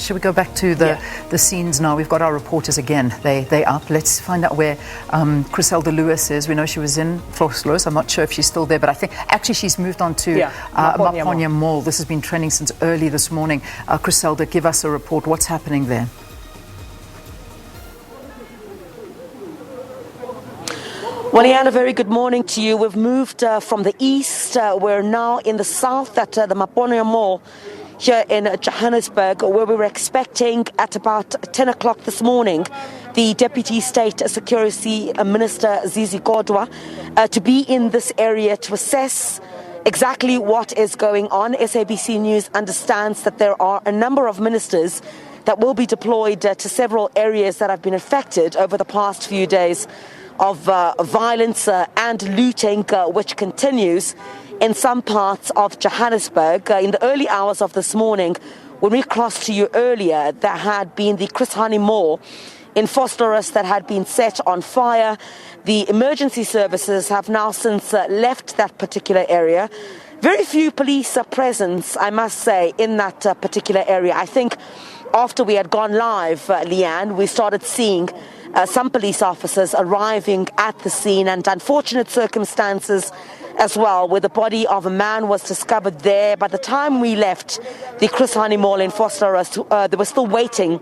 Shall we go back to the scenes now? We've got our reporters again. They're up. Let's find out where Chriselda Lewis is. We know she was in Vosloorus. I'm not sure if she's still there, but I think actually she's moved on to Maponya Mall. This has been trending since early this morning. Chriselda, give us a report. What's happening there? Well, Leanne, a very good morning to you. We've moved from the east. We're now in the south at the Maponya Mall here in Johannesburg, where we were expecting at about 10 o'clock this morning the Deputy State Security Minister Zizi Kodwa to be in this area to assess exactly what is going on. SABC News understands that there are a number of ministers that will be deployed to several areas that have been affected over the past few days of violence and looting, which continues in some parts of Johannesburg. In the early hours of this morning, when we crossed to you earlier, there had been the Chriselda Mall in Vosloorus that had been set on fire. The emergency services have now since left that particular area. Very few police presence, I must say, in that particular area. I think after we had gone live, Leanne, we started seeing some police officers arriving at the scene, and unfortunate circumstances as well, where the body of a man was discovered there. By the time we left the Chriselda Mall in Vosloorus, they were still waiting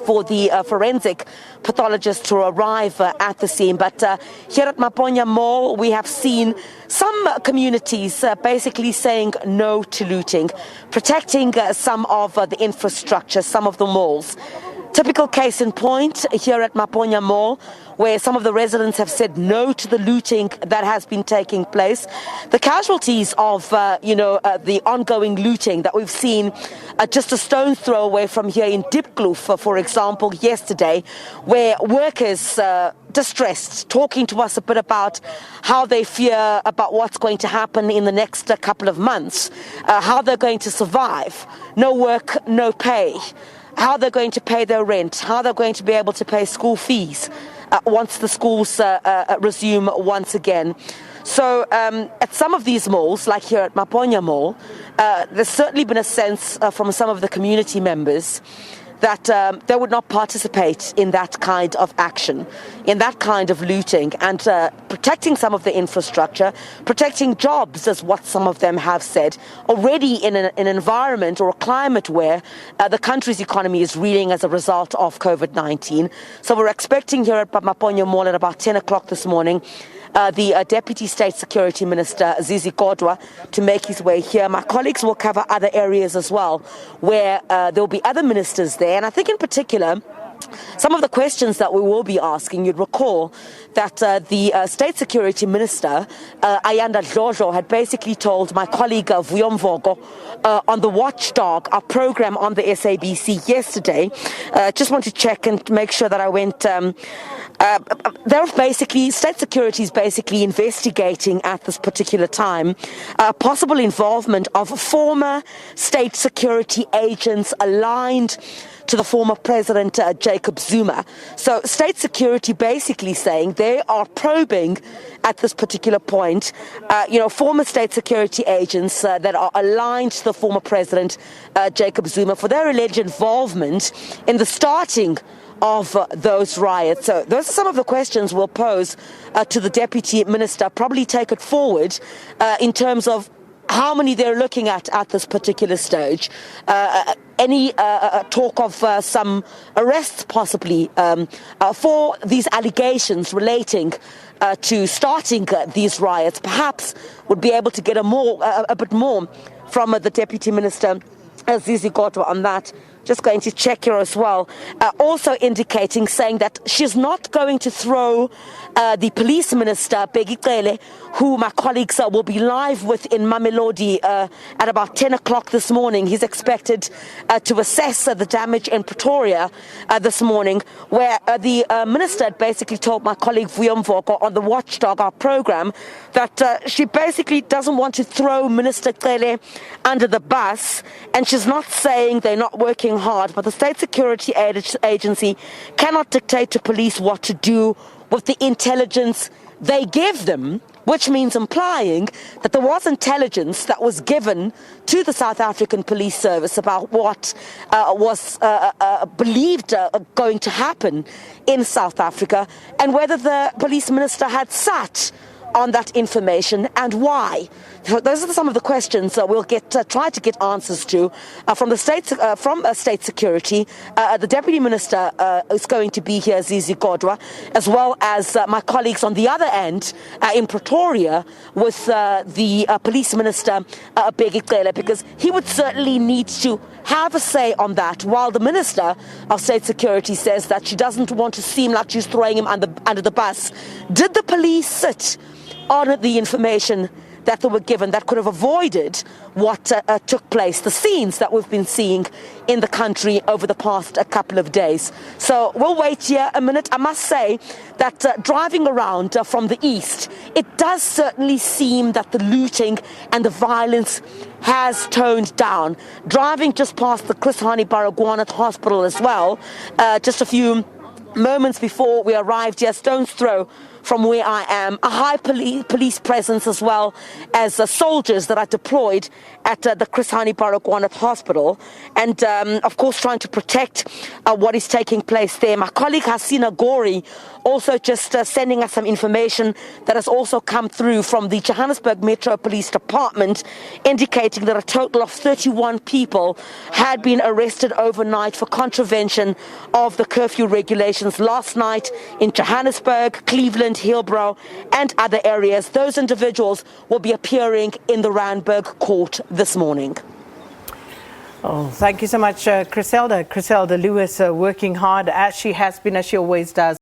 for the forensic pathologist to arrive at the scene. But here at Maponya Mall, we have seen some communities basically saying no to looting, protecting some of the infrastructure, some of the malls. Typical case in point here at Maponya Mall, where some of the residents have said no to the looting that has been taking place. The casualties of, the ongoing looting that we've seen just a stone's throw away from here in Diepkloof, for example, yesterday, where workers distressed, talking to us a bit about how they fear about what's going to happen in the next couple of months, how they're going to survive. No work, no pay. How they're going to pay their rent, how they're going to be able to pay school fees once the schools resume once again. So at some of these malls, like here at Maponya Mall, there's certainly been a sense from some of the community members that they would not participate in that kind of action, in that kind of looting, and protecting some of the infrastructure, protecting jobs, is what some of them have said, already in an environment or a climate where the country's economy is reeling as a result of COVID-19. So we're expecting here at Maponya Mall at about 10 o'clock this morning the Deputy State Security Minister, Zizi Kodwa, to make his way here. My colleagues will cover other areas as well, where there will be other ministers there. And I think in particular, some of the questions that we will be asking, you'd recall that the State Security Minister, Ayanda Dlodlo, had basically told my colleague Vuyomvogo on the Watchdog, our program on the SABC yesterday. Just want to check and make sure that I went... they're basically, State Security is basically investigating at this particular time possible involvement of former state security agents aligned to the former president, Jacob Zuma. So State Security basically saying they are probing at this particular point, former state security agents that are aligned to the former president, Jacob Zuma, for their alleged involvement in the starting of those riots. So those are some of the questions we'll pose to the Deputy Minister, probably take it forward in terms of how many they're looking at this particular stage. Any talk of some arrests possibly for these allegations relating to starting these riots. Perhaps would be able to get a bit more from the Deputy Minister, Zizi Kodwa, on that. Just going to check here as well. Also indicating, saying that she's not going to throw the police minister, Begicele, who my colleagues will be live with in Mamelodi at about 10 o'clock this morning. He's expected to assess the damage in Pretoria this morning, where the minister had basically told my colleague Vuyomvogo on the Watchdog, our program, that she basically doesn't want to throw Minister Cele under the bus, and she's not saying they're not working working hard, but the State Security Agency cannot dictate to police what to do with the intelligence they give them, which means implying that there was intelligence that was given to the South African Police Service about what was believed going to happen in South Africa, and whether the police minister had sat on that information and why. So those are some of the questions we'll try to get answers to from the state security. The deputy minister is going to be here, Zizi Kodwa, as well as my colleagues on the other end in Pretoria with the police minister, Bheki Cele, because he would certainly need to have a say on that, while the Minister of State Security says that she doesn't want to seem like she's throwing him under the bus. Did the police sit on the information that they were given that could have avoided what took place, the scenes that we've been seeing in the country over the past couple of days? So we'll wait here a minute. I must say that driving around from the east, it does certainly seem that the looting and the violence has toned down. Driving just past the Chris Hani Baragwanath Hospital as well, just a few moments before we arrived here, stone's throw from where I am, a high police presence as well as soldiers that are deployed at the Chris Hani Baragwanath Hospital, and of course trying to protect what is taking place there. My colleague Hasina Gori also just sending us some information that has also come through from the Johannesburg Metro Police Department, indicating that a total of 31 people had been arrested overnight for contravention of the curfew regulations last night in Johannesburg, Cleveland, Hillbrow and other areas. Those individuals will be appearing in the Randburg court this morning. Oh, thank you so much, Chriselda. Chriselda Lewis working hard as she has been, as she always does.